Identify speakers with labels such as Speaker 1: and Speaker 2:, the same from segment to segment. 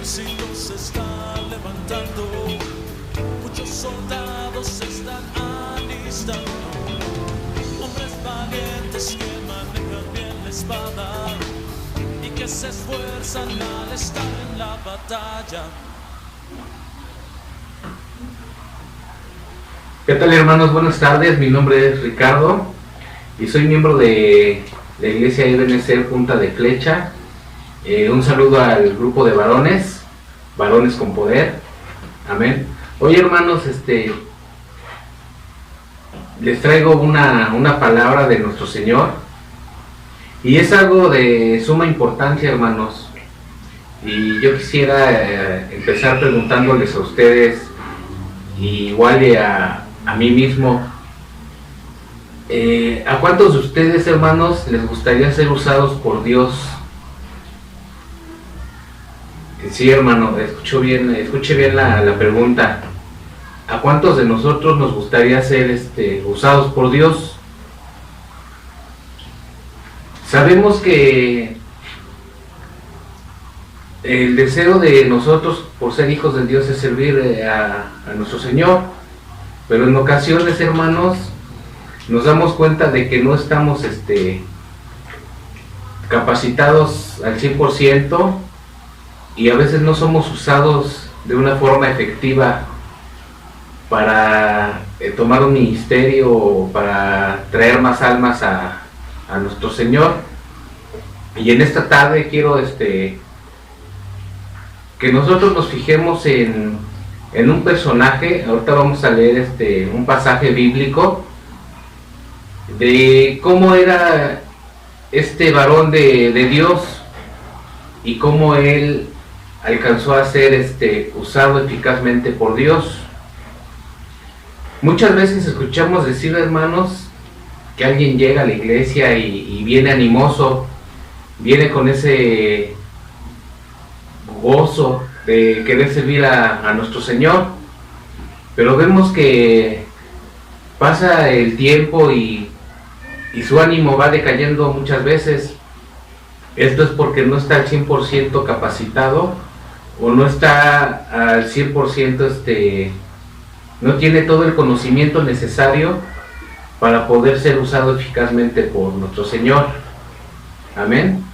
Speaker 1: ejército se está levantando, muchos soldados se están alistando, hombres valientes que manejan bien la espada y que se esfuerzan al estar en la batalla.
Speaker 2: ¿Qué tal, hermanos? Buenas tardes, mi nombre es Ricardo y soy miembro de la iglesia Ebenezer Punta de Flecha. Un saludo al grupo de varones con poder, amén. Hoy, hermanos, les traigo una palabra de nuestro Señor y es algo de suma importancia, hermanos, y yo quisiera empezar preguntándoles a ustedes, igual y a mí mismo, ¿a cuántos de ustedes, hermanos, les gustaría ser usados por Dios? Sí, hermano, escuche bien la pregunta. ¿A cuántos de nosotros nos gustaría ser usados por Dios? Sabemos que el deseo de nosotros por ser hijos de Dios es servir a nuestro Señor, pero en ocasiones, hermanos, nos damos cuenta de que no estamos capacitados al 100%, y a veces no somos usados de una forma efectiva para tomar un ministerio o para traer más almas a nuestro Señor. Y en esta tarde quiero que nosotros nos fijemos en un personaje. Ahorita vamos a leer un pasaje bíblico de cómo era este varón de Dios y cómo él alcanzó a ser usado eficazmente por Dios. Muchas veces escuchamos decir, hermanos, que alguien llega a la iglesia y viene animoso, viene con ese gozo de querer servir a nuestro Señor, pero vemos que pasa el tiempo y su ánimo va decayendo muchas veces. Esto es porque no está al 100% capacitado, o no está al 100%, no tiene todo el conocimiento necesario para poder ser usado eficazmente por nuestro Señor. Amén.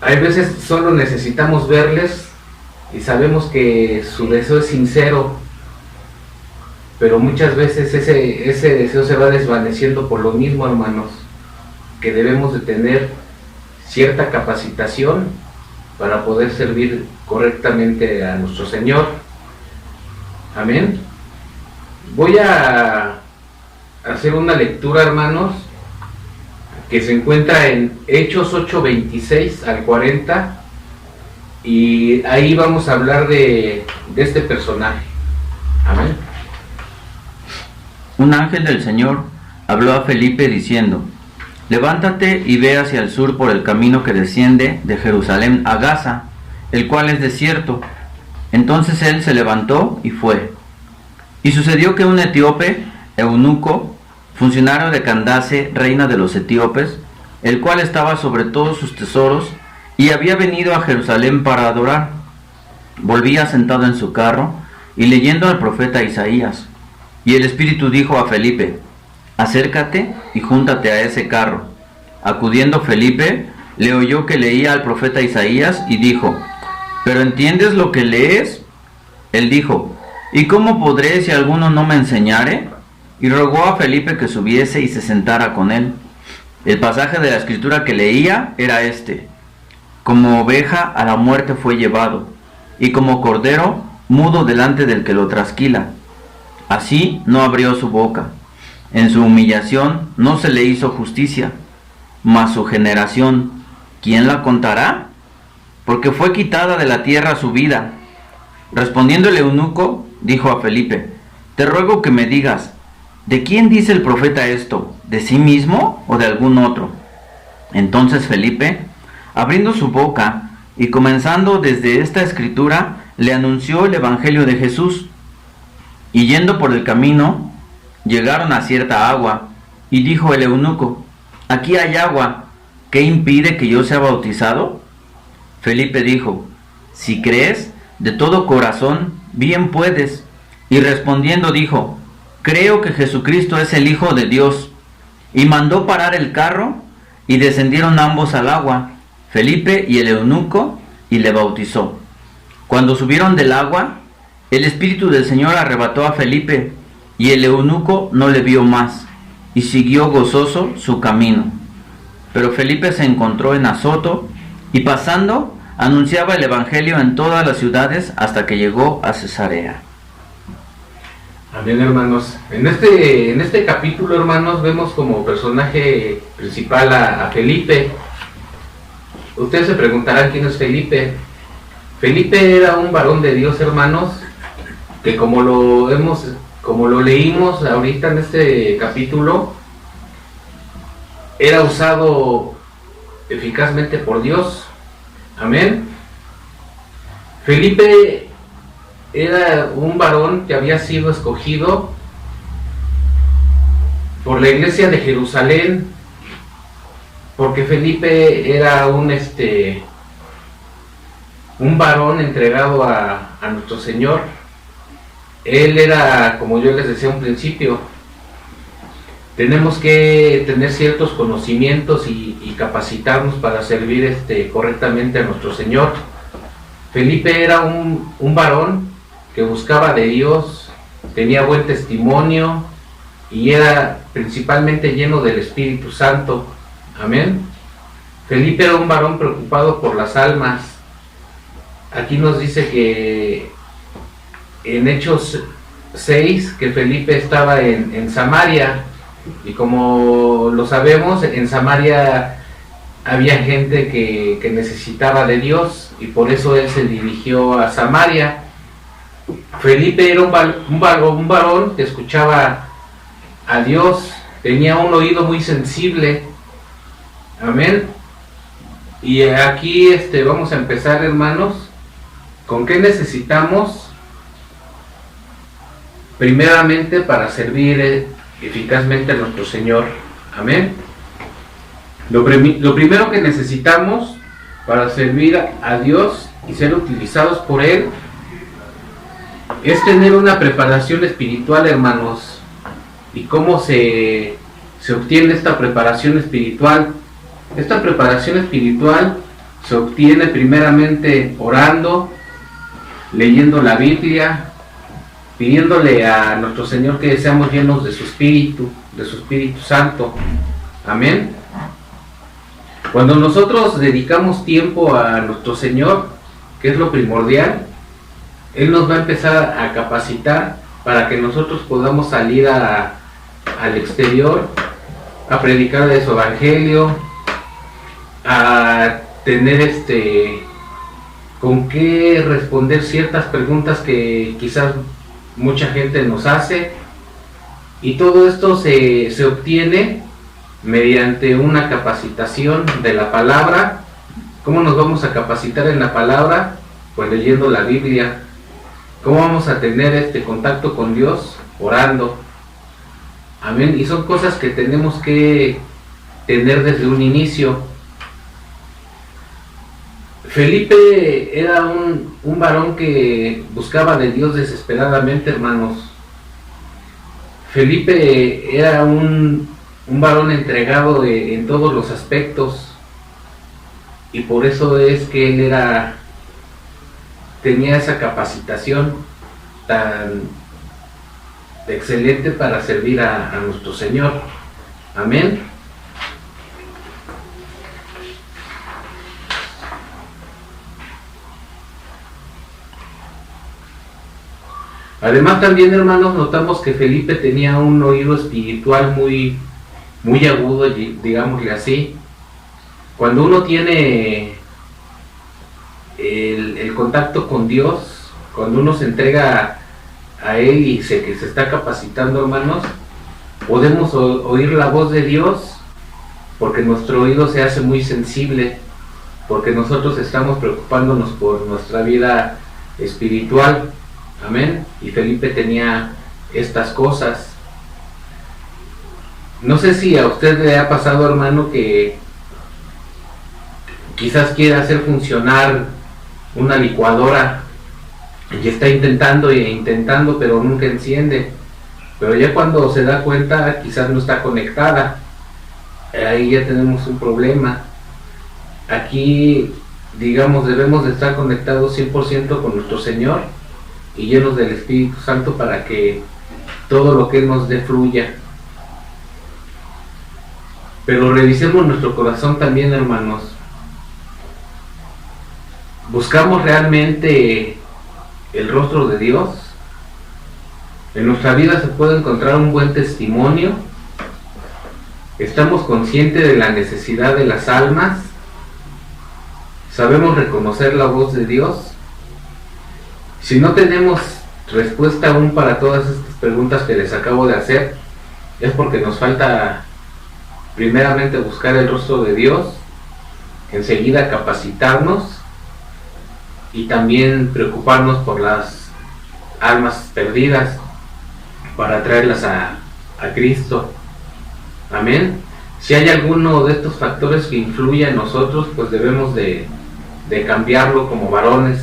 Speaker 2: Hay veces solo necesitamos verles y sabemos que su deseo es sincero, pero muchas veces ese deseo se va desvaneciendo por lo mismo, hermanos, que debemos de tener cierta capacitación para poder servir correctamente a nuestro Señor. Amén. Voy a hacer una lectura, hermanos, que se encuentra en Hechos 8:26 al 40, y ahí vamos a hablar de este personaje. Amén.
Speaker 3: Un ángel del Señor habló a Felipe diciendo: levántate y ve hacia el sur por el camino que desciende de Jerusalén a Gaza, el cual es desierto. Entonces él se levantó y fue. Y sucedió que un etíope, eunuco, funcionario de Candace, reina de los etíopes, el cual estaba sobre todos sus tesoros, y había venido a Jerusalén para adorar, volvía sentado en su carro y leyendo al profeta Isaías. Y el Espíritu dijo a Felipe: acércate y júntate a ese carro. Acudiendo Felipe, le oyó que leía al profeta Isaías y dijo: ¿pero entiendes lo que lees? Él dijo: ¿y cómo podré si alguno no me enseñare? Y rogó a Felipe que subiese y se sentara con él. El pasaje de la escritura que leía era este: como oveja a la muerte fue llevado, y como cordero mudo delante del que lo trasquila. Así no abrió su boca. En su humillación no se le hizo justicia. Mas su generación, ¿quién la contará? Porque fue quitada de la tierra su vida. Respondiendo el eunuco, dijo a Felipe: te ruego que me digas, ¿de quién dice el profeta esto? ¿De sí mismo o de algún otro? Entonces Felipe, abriendo su boca y comenzando desde esta escritura, le anunció el evangelio de Jesús. Y yendo por el camino, llegaron a cierta agua, y dijo el eunuco: aquí hay agua, ¿qué impide que yo sea bautizado? Felipe dijo: si crees de todo corazón, bien puedes. Y respondiendo dijo: creo que Jesucristo es el Hijo de Dios. Y mandó parar el carro, y descendieron ambos al agua, Felipe y el eunuco, y le bautizó. Cuando subieron del agua, el Espíritu del Señor arrebató a Felipe, y el eunuco no le vio más, y siguió gozoso su camino. Pero Felipe se encontró en Azoto, y pasando, anunciaba el Evangelio en todas las ciudades hasta que llegó a Cesarea.
Speaker 2: Amén, hermanos. En este capítulo, hermanos, vemos como personaje principal a Felipe. Ustedes se preguntarán quién es Felipe. Felipe era un varón de Dios, hermanos, que como lo leímos ahorita en este capítulo, era usado eficazmente por Dios. Amén. Felipe era un varón que había sido escogido por la iglesia de Jerusalén, porque Felipe era un varón entregado a nuestro Señor. Él era, como yo les decía un principio, tenemos que tener ciertos conocimientos y capacitarnos para servir correctamente a nuestro Señor. Felipe era un varón que buscaba de Dios, tenía buen testimonio y era principalmente lleno del Espíritu Santo. Amén. Felipe era un varón preocupado por las almas. Aquí nos dice que en Hechos 6 que Felipe estaba en Samaria, y como lo sabemos, en Samaria había gente que necesitaba de Dios, y por eso él se dirigió a Samaria. Felipe era un varón que escuchaba a Dios, tenía un oído muy sensible. Amén. Y aquí vamos a empezar, hermanos, con qué necesitamos primeramente para servir eficazmente a nuestro Señor. Amén. Lo primero que necesitamos para servir a Dios y ser utilizados por Él es tener una preparación espiritual, hermanos. ¿Y cómo se obtiene esta preparación espiritual? Esta preparación espiritual se obtiene primeramente orando, leyendo la Biblia, pidiéndole a nuestro Señor que seamos llenos de su Espíritu Santo. Amén. Cuando nosotros dedicamos tiempo a nuestro Señor, que es lo primordial, Él nos va a empezar a capacitar para que nosotros podamos salir al exterior, a predicar de su Evangelio, a tener con qué responder ciertas preguntas que quizás mucha gente nos hace, y todo esto se obtiene mediante una capacitación de la palabra. ¿Cómo nos vamos a capacitar en la palabra? Pues leyendo la Biblia. ¿Cómo vamos a tener contacto con Dios? Orando. Amén. Y son cosas que tenemos que tener desde un inicio. Felipe era un varón que buscaba de Dios desesperadamente, hermanos. Felipe era un varón entregado en todos los aspectos, y por eso es que él tenía esa capacitación tan excelente para servir a nuestro Señor. Amén. Además también, hermanos, notamos que Felipe tenía un oído espiritual muy agudo, digámosle así. Cuando uno tiene el contacto con Dios, cuando uno se entrega a Él y que se está capacitando, hermanos, podemos oír la voz de Dios, porque nuestro oído se hace muy sensible, porque nosotros estamos preocupándonos por nuestra vida espiritual. Amén. Y Felipe tenía estas cosas. No sé si a usted le ha pasado, hermano, que quizás quiere hacer funcionar una licuadora y está intentando e intentando, pero nunca enciende. Pero ya cuando se da cuenta, quizás no está conectada. Ahí ya tenemos un problema. Aquí, digamos, debemos de estar conectados 100% con nuestro Señor y llenos del Espíritu Santo para que todo lo que Él nos dé fluya. Pero revisemos nuestro corazón también, hermanos. ¿Buscamos realmente el rostro de Dios? En nuestra vida se puede encontrar un buen testimonio. ¿Estamos conscientes de la necesidad de las almas? ¿Sabemos reconocer la voz de Dios? Si no tenemos respuesta aún para todas estas preguntas que les acabo de hacer, es porque nos falta primeramente buscar el rostro de Dios, enseguida capacitarnos y también preocuparnos por las almas perdidas para traerlas a Cristo. Amén. Si hay alguno de estos factores que influye en nosotros, pues debemos de cambiarlo como varones,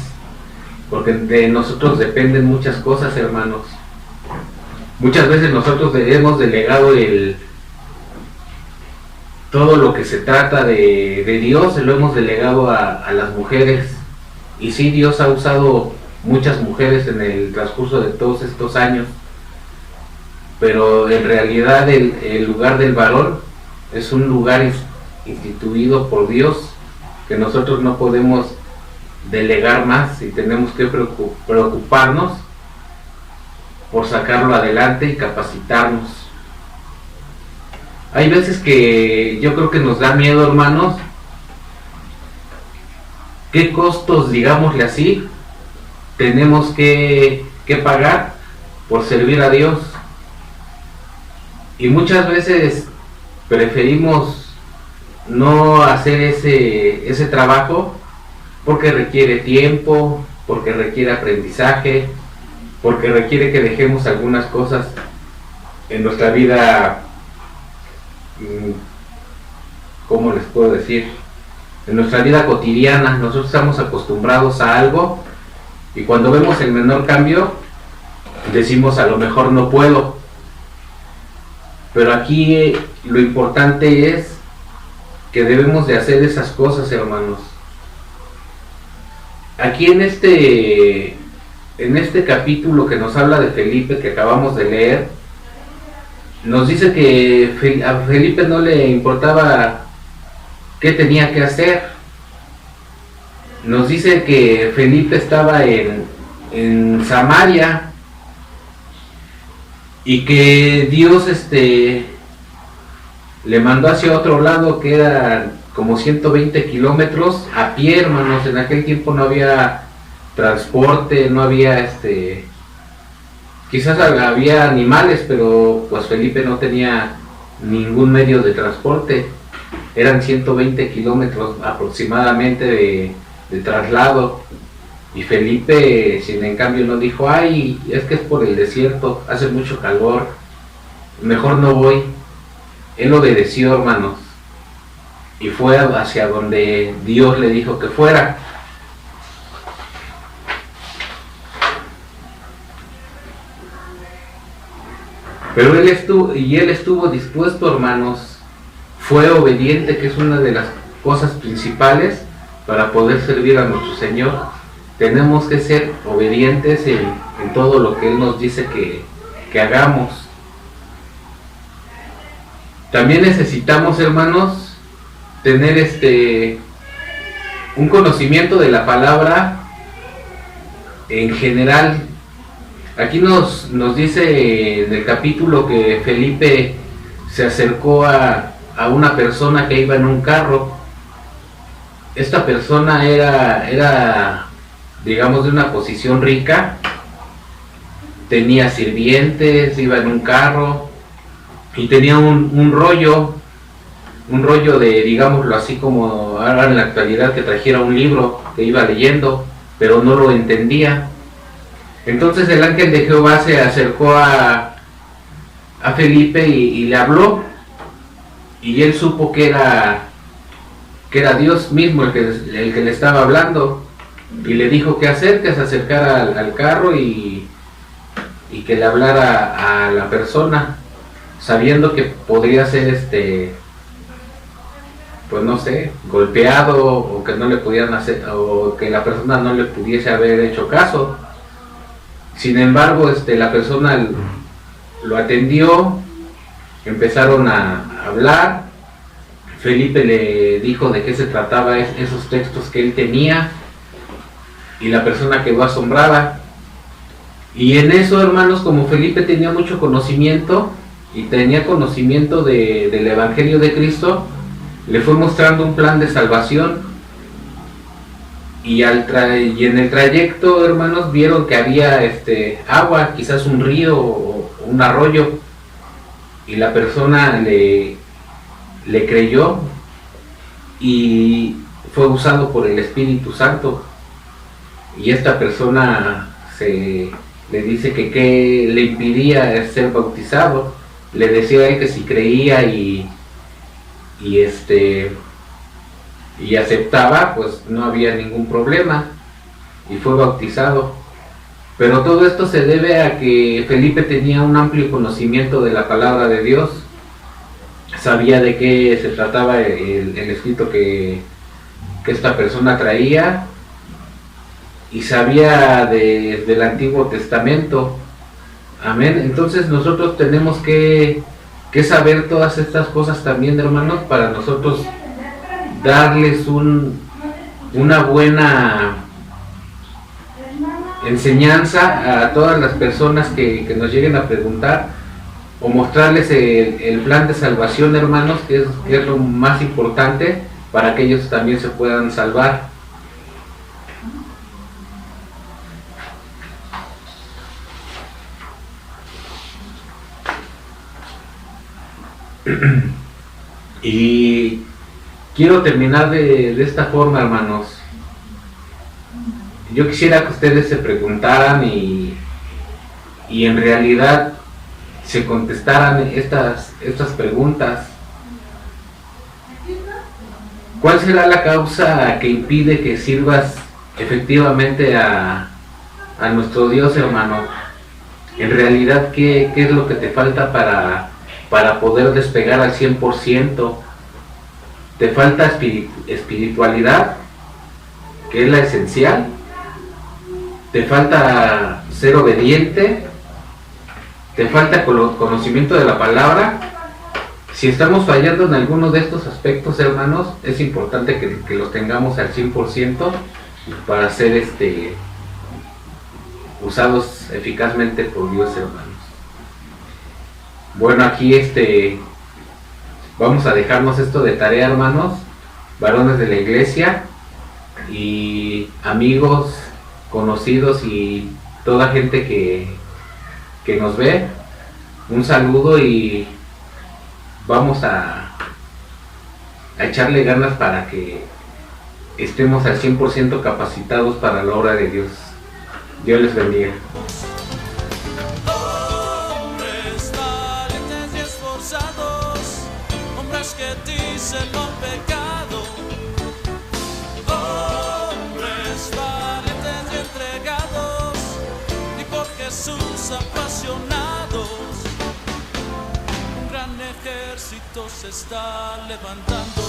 Speaker 2: porque de nosotros dependen muchas cosas, hermanos. Muchas veces nosotros hemos delegado todo lo que se trata de Dios, lo hemos delegado a las mujeres. Y sí, Dios ha usado muchas mujeres en el transcurso de todos estos años, pero en realidad el lugar del varón es un lugar instituido por Dios, que nosotros no podemos delegar más y tenemos que preocuparnos por sacarlo adelante y capacitarnos. Hay veces que yo creo que nos da miedo, hermanos, qué costos, digámosle así, tenemos que pagar por servir a Dios. Y muchas veces preferimos no hacer ese trabajo porque requiere tiempo, porque requiere aprendizaje, porque requiere que dejemos algunas cosas en nuestra vida, ¿cómo les puedo decir? En nuestra vida cotidiana. Nosotros estamos acostumbrados a algo y cuando vemos el menor cambio decimos a lo mejor no puedo. Pero aquí lo importante es que debemos de hacer esas cosas, hermanos. Aquí en este capítulo que nos habla de Felipe, que acabamos de leer, nos dice que a Felipe no le importaba qué tenía que hacer. Nos dice que Felipe estaba en Samaria y que Dios le mandó hacia otro lado, que eran como 120 kilómetros a pie, hermanos. En aquel tiempo no había transporte, no había quizás había animales, pero pues Felipe no tenía ningún medio de transporte. Eran 120 kilómetros aproximadamente de traslado. Y Felipe, sin en cambio, no dijo, ay, es que es por el desierto, hace mucho calor, mejor no voy. Él obedeció, hermanos, y fue hacia donde Dios le dijo que fuera. Pero él estuvo dispuesto, hermanos, fue obediente, que es una de las cosas principales para poder servir a nuestro Señor. Tenemos que ser obedientes en todo lo que Él nos dice que hagamos. También necesitamos, hermanos, tener un conocimiento de la palabra en general. Aquí nos dice en el capítulo que Felipe se acercó a una persona que iba en un carro. Esta persona era digamos de una posición rica, tenía sirvientes, iba en un carro y tenía un rollo de, digámoslo así como ahora en la actualidad, que trajera un libro que iba leyendo, pero no lo entendía. Entonces el ángel de Jehová se acercó a Felipe y le habló, y él supo que era que era Dios mismo el que le estaba hablando, y le dijo qué hacer, que se acercara al carro y que le hablara a la persona, sabiendo que podría ser pues no sé, golpeado, o que no le pudieran hacer, o que la persona no le pudiese haber hecho caso. Sin embargo, la persona lo atendió, empezaron a hablar. Felipe le dijo de qué se trataba esos textos que él tenía, y la persona quedó asombrada. Y en eso, hermanos, como Felipe tenía mucho conocimiento y tenía conocimiento del Evangelio de Cristo, le fue mostrando un plan de salvación. Y en el trayecto, hermanos, vieron que había agua, quizás un río o un arroyo, y la persona le creyó y fue usado por el Espíritu Santo. Y esta persona le dice que qué le impidía ser bautizado. Le decía a él que si creía y aceptaba, pues no había ningún problema, y fue bautizado. Pero todo esto se debe a que Felipe tenía un amplio conocimiento de la palabra de Dios, sabía de qué se trataba el escrito que esta persona traía, y sabía del Antiguo Testamento. Amén. Entonces nosotros tenemos que saber todas estas cosas también, hermanos, para nosotros darles una buena enseñanza a todas las personas que nos lleguen a preguntar, o mostrarles el plan de salvación, hermanos, que es lo más importante, para que ellos también se puedan salvar. Y quiero terminar de esta forma, hermanos. Yo quisiera que ustedes se preguntaran y en realidad se contestaran estas preguntas. ¿Cuál será la causa que impide que sirvas efectivamente a nuestro Dios, hermano? En realidad, ¿qué es lo que te falta para poder despegar al 100%? ¿Te falta espiritualidad, que es la esencial? ¿Te falta ser obediente? ¿Te falta conocimiento de la palabra? Si estamos fallando en alguno de estos aspectos, hermanos, es importante que los tengamos al 100% para ser usados eficazmente por Dios, hermanos. Bueno, aquí vamos a dejarnos esto de tarea, hermanos, varones de la iglesia y amigos, conocidos y toda gente que nos ve. Un saludo, y vamos a echarle ganas para que estemos al 100% capacitados para la obra de Dios. Dios les bendiga.
Speaker 1: Hombres valientes y esforzados, hombres que dicen no pecado. Hombres valientes y entregados, y por Jesús apasionados. Un gran ejército se está levantando.